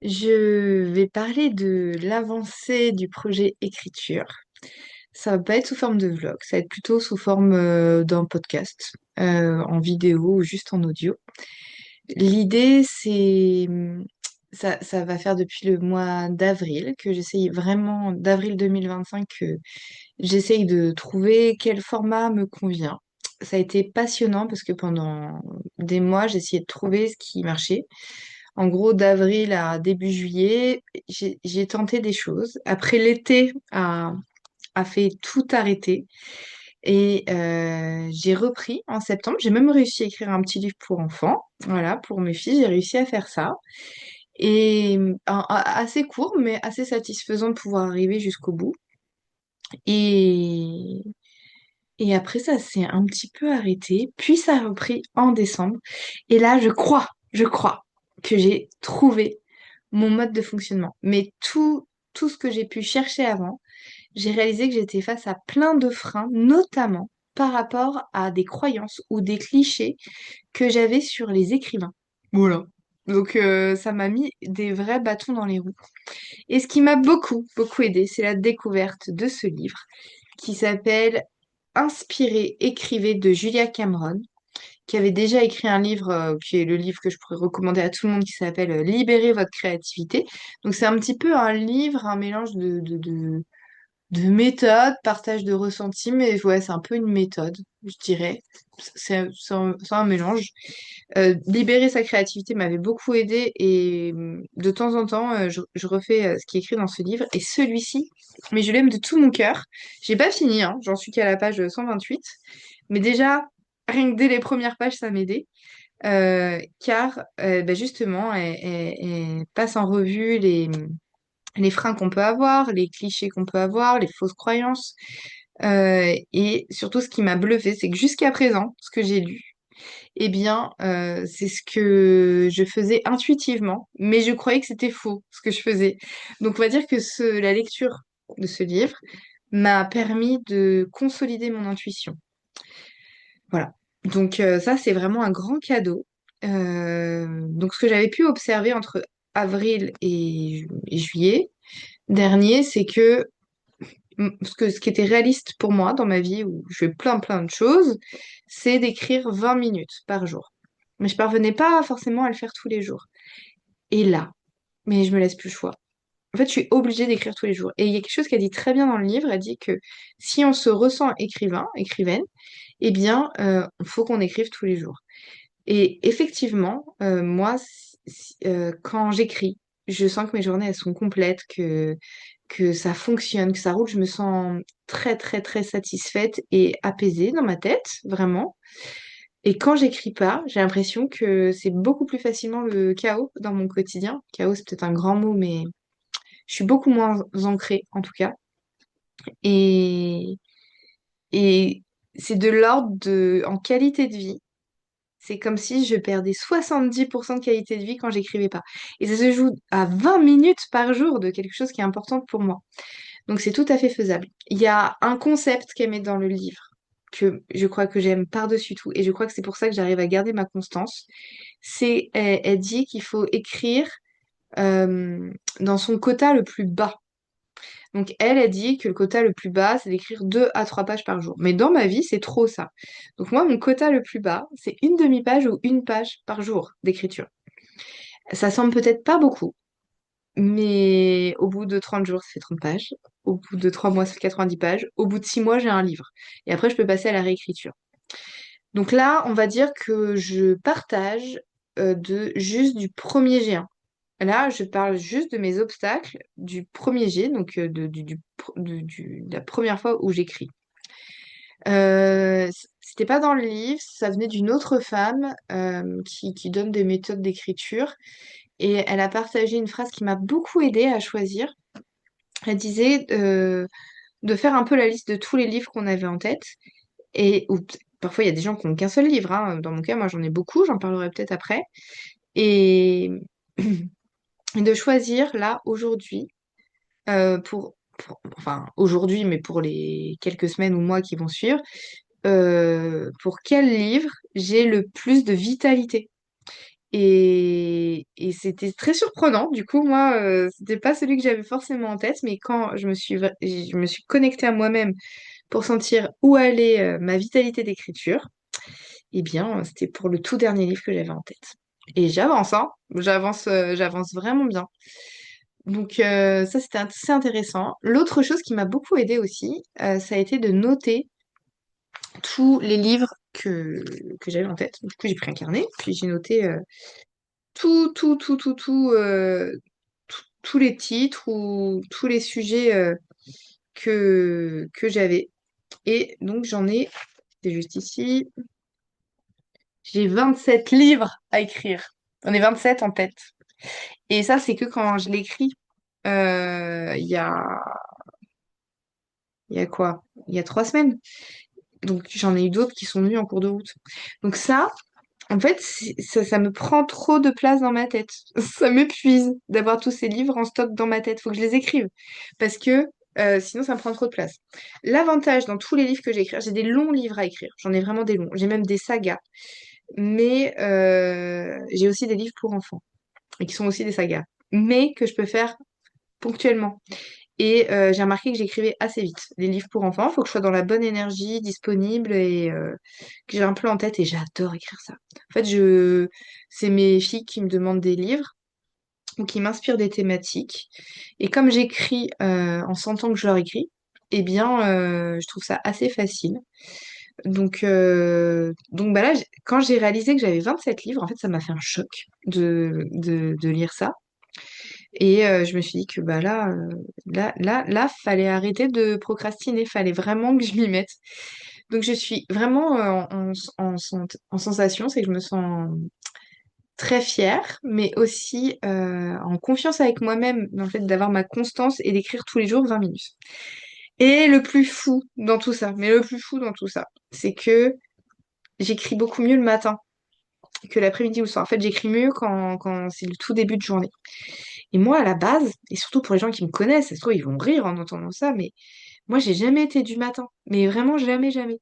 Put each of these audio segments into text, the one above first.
Je vais parler de l'avancée du projet écriture. Ça va pas être sous forme de vlog, ça va être plutôt sous forme d'un podcast, en vidéo ou juste en audio. L'idée, ça va faire depuis le mois d'avril que j'essaye vraiment, d'avril 2025, que j'essaye de trouver quel format me convient. Ça a été passionnant parce que pendant des mois, j'ai essayé de trouver ce qui marchait. En gros, d'avril à début juillet, j'ai tenté des choses. Après, l'été a fait tout arrêter. Et j'ai repris en septembre. J'ai même réussi à écrire un petit livre pour enfants. Voilà, pour mes filles, j'ai réussi à faire ça. Et assez court, mais assez satisfaisant de pouvoir arriver jusqu'au bout. Et, et après, ça s'est un petit peu arrêté. Puis ça a repris en décembre. Et là, je crois que j'ai trouvé mon mode de fonctionnement. Mais tout ce que j'ai pu chercher avant, j'ai réalisé que j'étais face à plein de freins, notamment par rapport à des croyances ou des clichés que j'avais sur les écrivains. Voilà. Donc ça m'a mis des vrais bâtons dans les roues. Et ce qui m'a beaucoup aidé, c'est la découverte de ce livre qui s'appelle Inspirez, écrivez de Julia Cameron, qui avait déjà écrit un livre, qui est le livre que je pourrais recommander à tout le monde, qui s'appelle Libérez votre créativité. Donc c'est un petit peu un livre, un mélange de méthode, partage de ressenti, mais ouais, c'est un peu une méthode, je dirais. C'est un mélange. Libérer sa créativité m'avait beaucoup aidé et de temps en temps, je refais ce qui est écrit dans ce livre. Et celui-ci, mais je l'aime de tout mon cœur. J'ai pas fini, hein, j'en suis qu'à la page 128. Mais déjà, rien que dès les premières pages, ça m'aidait. Car bah, justement, elle passe en revue les freins qu'on peut avoir, les clichés qu'on peut avoir, les fausses croyances. Et surtout, ce qui m'a bluffé, c'est que jusqu'à présent, ce que j'ai lu, eh bien, c'est ce que je faisais intuitivement, mais je croyais que c'était faux, ce que je faisais. Donc, on va dire que la lecture de ce livre m'a permis de consolider mon intuition. Voilà. Donc, ça, c'est vraiment un grand cadeau. Donc, ce que j'avais pu observer entre avril et juillet dernier, c'est que ce qui était réaliste pour moi dans ma vie, où je fais plein de choses, c'est d'écrire 20 minutes par jour. Mais je parvenais pas forcément à le faire tous les jours. Et là, mais je me laisse plus le choix. En fait, je suis obligée d'écrire tous les jours. Et il y a quelque chose qu'elle dit très bien dans le livre. Elle dit que si on se ressent écrivain, écrivaine, eh bien, il faut qu'on écrive tous les jours. Et effectivement, moi, quand j'écris, je sens que mes journées, elles sont complètes, que ça fonctionne, que ça roule. Je me sens très satisfaite et apaisée dans ma tête, vraiment. Et quand j'écris pas, j'ai l'impression que c'est beaucoup plus facilement le chaos dans mon quotidien. Chaos, c'est peut-être un grand mot, mais je suis beaucoup moins ancrée, en tout cas. Et, et c'est de l'ordre en qualité de vie. C'est comme si je perdais 70% de qualité de vie quand j'écrivais pas. Et ça se joue à 20 minutes par jour de quelque chose qui est important pour moi. Donc c'est tout à fait faisable. Il y a un concept qu'elle met dans le livre que je crois que j'aime par-dessus tout, et je crois que c'est pour ça que j'arrive à garder ma constance. Elle dit qu'il faut écrire euh, dans son quota le plus bas. Donc elle dit que le quota le plus bas, c'est d'écrire 2 à 3 pages par jour. Mais dans ma vie, c'est trop ça. Donc moi, mon quota le plus bas, c'est une demi-page ou une page par jour d'écriture. Ça semble peut-être pas beaucoup, mais au bout de 30 jours, ça fait 30 pages. Au bout de 3 mois, ça fait 90 pages. Au bout de 6 mois, j'ai un livre. Et après, je peux passer à la réécriture. Donc là, on va dire que je partage juste du premier G1. Là, je parle juste de mes obstacles du premier G, donc de la première fois où j'écris. C'était pas dans le livre, ça venait d'une autre femme qui donne des méthodes d'écriture. Et elle a partagé une phrase qui m'a beaucoup aidée à choisir. Elle disait de faire un peu la liste de tous les livres qu'on avait en tête. Parfois, il y a des gens qui n'ont qu'un seul livre, hein. Dans mon cas, moi, j'en ai beaucoup, j'en parlerai peut-être après. Et de choisir, là, aujourd'hui, enfin, aujourd'hui, mais pour les quelques semaines ou mois qui vont suivre, pour quel livre j'ai le plus de vitalité. Et c'était très surprenant. Du coup, moi, c'était pas celui que j'avais forcément en tête, mais quand je me suis connectée à moi-même pour sentir où allait ma vitalité d'écriture, eh bien, c'était pour le tout dernier livre que j'avais en tête. Et j'avance, hein. J'avance vraiment bien. Donc ça, c'était assez intéressant. L'autre chose qui m'a beaucoup aidée aussi, ça a été de noter tous les livres que j'avais en tête. Du coup, j'ai pris un carnet, puis j'ai noté tous les titres ou tous les sujets que j'avais. Et donc, c'est juste ici, j'ai 27 livres à écrire. J'en ai 27 en tête. Et ça, c'est que quand je l'écris, il y a, il y a quoi? Il y a 3 semaines. Donc, j'en ai eu d'autres qui sont venus en cours de route. Donc ça, en fait, ça me prend trop de place dans ma tête. Ça m'épuise d'avoir tous ces livres en stock dans ma tête. Faut que je les écrive. Parce que sinon, ça me prend trop de place. L'avantage dans tous les livres que j'écris, j'ai des longs livres à écrire. J'en ai vraiment des longs. J'ai même des sagas. Mais j'ai aussi des livres pour enfants. Et qui sont aussi des sagas. Mais que je peux faire ponctuellement. Et j'ai remarqué que j'écrivais assez vite. Les livres pour enfants, il faut que je sois dans la bonne énergie, disponible et que j'ai un peu en tête et j'adore écrire ça. En fait, c'est mes filles qui me demandent des livres ou qui m'inspirent des thématiques. Et comme j'écris en sentant que je leur écris, eh bien, je trouve ça assez facile. Donc bah là, quand j'ai réalisé que j'avais 27 livres, en fait, ça m'a fait un choc de lire ça. Et je me suis dit que bah là, fallait arrêter de procrastiner, fallait vraiment que je m'y mette. Donc je suis vraiment en sensation, c'est que je me sens très fière, mais aussi en confiance avec moi-même, dans le fait d'avoir ma constance et d'écrire tous les jours 20 minutes. Et le plus fou dans tout ça, mais le plus fou dans tout ça, c'est que j'écris beaucoup mieux le matin que l'après-midi ou le soir. En fait, j'écris mieux quand c'est le tout début de journée. Et moi, à la base, et surtout pour les gens qui me connaissent, ça se trouve, ils vont rire en entendant ça, mais moi, j'ai jamais été du matin. Mais vraiment, jamais, jamais.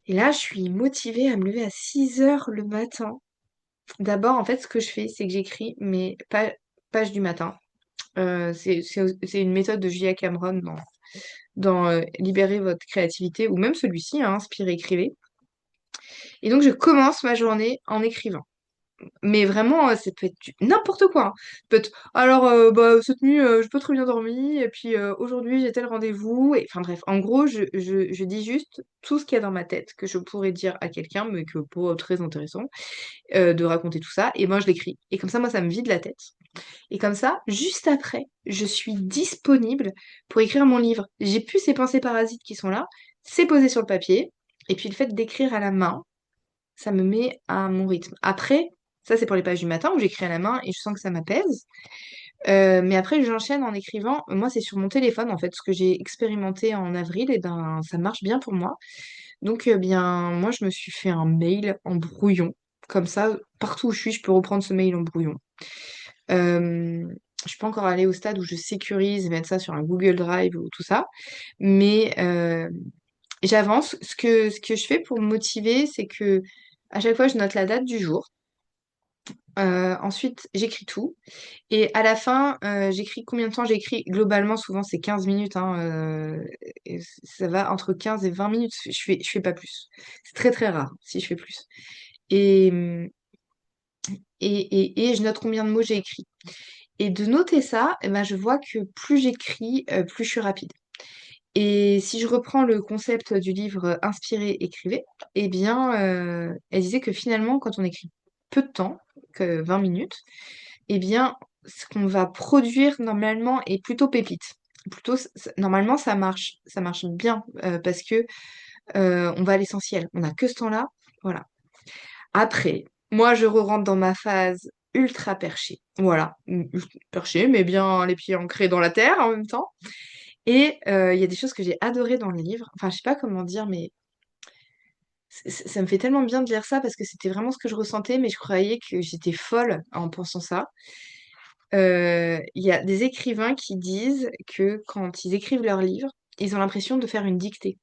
Et là, je suis motivée à me lever à 6 heures le matin. D'abord, en fait, ce que je fais, c'est que j'écris mes pages du matin. C'est une méthode de Julia Cameron dans Libérer votre créativité, ou même celui-ci, hein, Inspirez, écrivez. Et donc, je commence ma journée en écrivant. Mais vraiment, ça peut être n'importe quoi, hein. Ça peut être, alors, bah, cette nuit, j'ai pas très bien dormi, et puis aujourd'hui, j'ai tel rendez-vous. Et, enfin bref, en gros, je dis juste tout ce qu'il y a dans ma tête, que je pourrais dire à quelqu'un, mais que pas très intéressant, de raconter tout ça. Et moi, je l'écris. Et comme ça, moi, ça me vide la tête. Et comme ça, juste après, je suis disponible pour écrire mon livre. J'ai plus ces pensées parasites qui sont là, c'est posé sur le papier. Et puis le fait d'écrire à la main, ça me met à mon rythme. Après, ça c'est pour les pages du matin où j'écris à la main et je sens que ça m'apaise. Mais après, j'enchaîne en écrivant. Moi, c'est sur mon téléphone en fait, ce que j'ai expérimenté en avril, et ben ça marche bien pour moi. Donc, bien, moi, je me suis fait un mail en brouillon. Comme ça, partout où je suis, je peux reprendre ce mail en brouillon. Je suis pas encore allée au stade où je sécurise et mettre ça sur un Google Drive ou tout ça. Mais j'avance. Ce que je fais pour me motiver, c'est que à chaque fois, je note la date du jour. Ensuite, j'écris tout. Et à la fin, j'écris combien de temps j'écris. Globalement, souvent, c'est 15 minutes, hein, et ça va entre 15 et 20 minutes. Je fais pas plus. C'est très, très rare si je fais plus. Et, et je note combien de mots j'ai écrit. Et de noter ça, eh ben, je vois que plus j'écris, plus je suis rapide. Et si je reprends le concept du livre Inspirez, écrivez, eh bien, elle disait que finalement, quand on écrit peu de temps, que 20 minutes, eh bien, ce qu'on va produire normalement est plutôt pépite. Plutôt, normalement, ça marche bien parce que on va à l'essentiel. On n'a que ce temps-là, voilà. Après, moi, je re-rentre dans ma phase ultra perchée. Voilà, perchée, mais bien les pieds ancrés dans la terre en même temps. Et il y a des choses que j'ai adorées dans le livre. Enfin, je sais pas comment dire, mais ça me fait tellement bien de lire ça parce que c'était vraiment ce que je ressentais, mais je croyais que j'étais folle en pensant ça. Il y a des écrivains qui disent que quand ils écrivent leurs livres, ils ont l'impression de faire une dictée.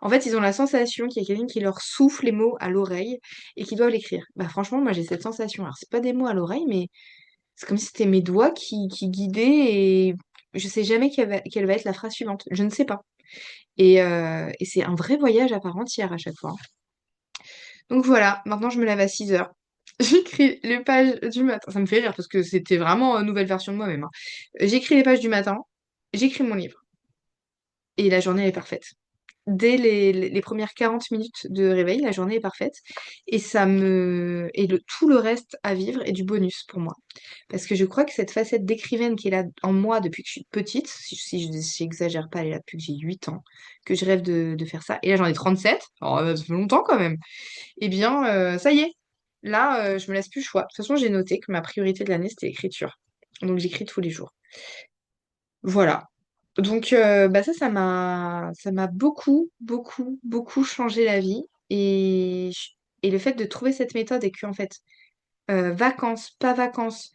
En fait, ils ont la sensation qu'il y a quelqu'un qui leur souffle les mots à l'oreille et qu'ils doivent l'écrire. Bah franchement, moi j'ai cette sensation. Alors c'est pas des mots à l'oreille, mais c'est comme si c'était mes doigts qui guidaient et je sais jamais quelle va être la phrase suivante. Je ne sais pas. Et c'est un vrai voyage à part entière à chaque fois, hein. Donc voilà, maintenant je me lève à 6 heures. J'écris les pages du matin. Ça me fait rire parce que c'était vraiment une nouvelle version de moi-même, hein. J'écris les pages du matin, j'écris mon livre. Et la journée est parfaite. Dès les premières 40 minutes de réveil, la journée est parfaite. Et tout le reste à vivre est du bonus pour moi. Parce que je crois que cette facette d'écrivaine qui est là en moi depuis que je suis petite, si je j'exagère pas, elle est là depuis que j'ai 8 ans, que je rêve de faire ça. Et là, j'en ai 37. Alors, ça fait longtemps quand même. Eh bien, ça y est. Là, je me laisse plus le choix. De toute façon, j'ai noté que ma priorité de l'année, c'était l'écriture. Donc, j'écris tous les jours. Voilà. Donc, bah ça m'a beaucoup, beaucoup, beaucoup changé la vie. Et le fait de trouver cette méthode et que, en fait, vacances, pas vacances,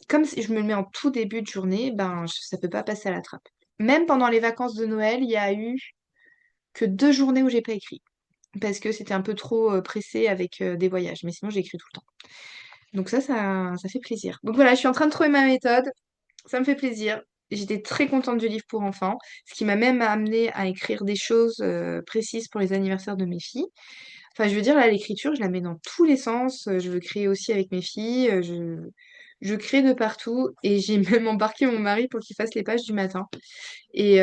comme si je me le mets en tout début de journée, ben, ça peut pas passer à la trappe. Même pendant les vacances de Noël, il y a eu que 2 journées où j'ai pas écrit. Parce que c'était un peu trop pressé avec des voyages. Mais sinon, j'ai écrit tout le temps. Donc ça fait plaisir. Donc voilà, je suis en train de trouver ma méthode. Ça me fait plaisir. J'étais très contente du livre pour enfants, ce qui m'a même amené à écrire des choses précises pour les anniversaires de mes filles. Enfin, je veux dire, là, l'écriture, je la mets dans tous les sens. Je veux créer aussi avec mes filles. Je crée de partout. Et j'ai même embarqué mon mari pour qu'il fasse les pages du matin. Et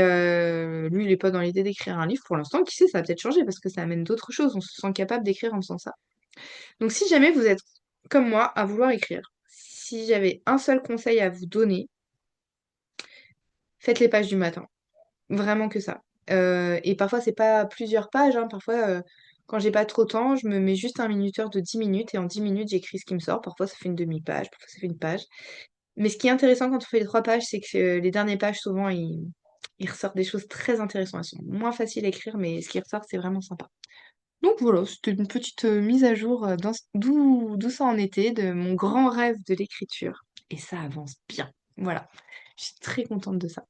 lui, il n'est pas dans l'idée d'écrire un livre pour l'instant. Qui sait, ça va peut-être changer parce que ça amène d'autres choses. On se sent capable d'écrire en faisant ça. Donc, si jamais vous êtes comme moi à vouloir écrire, si j'avais un seul conseil à vous donner, faites les pages du matin. Vraiment que ça. Et parfois, c'est pas plusieurs pages, hein. Parfois, quand j'ai pas trop de temps, je me mets juste un minuteur de 10 minutes et en 10 minutes, j'écris ce qui me sort. Parfois, ça fait une demi-page, parfois, ça fait une page. Mais ce qui est intéressant quand on fait les 3 pages, c'est que les dernières pages, souvent, il ressort des choses très intéressantes. Elles sont moins faciles à écrire, mais ce qui ressort, c'est vraiment sympa. Donc voilà, c'était une petite mise à jour d'où ça en était, de mon grand rêve de l'écriture. Et ça avance bien. Voilà, je suis très contente de ça.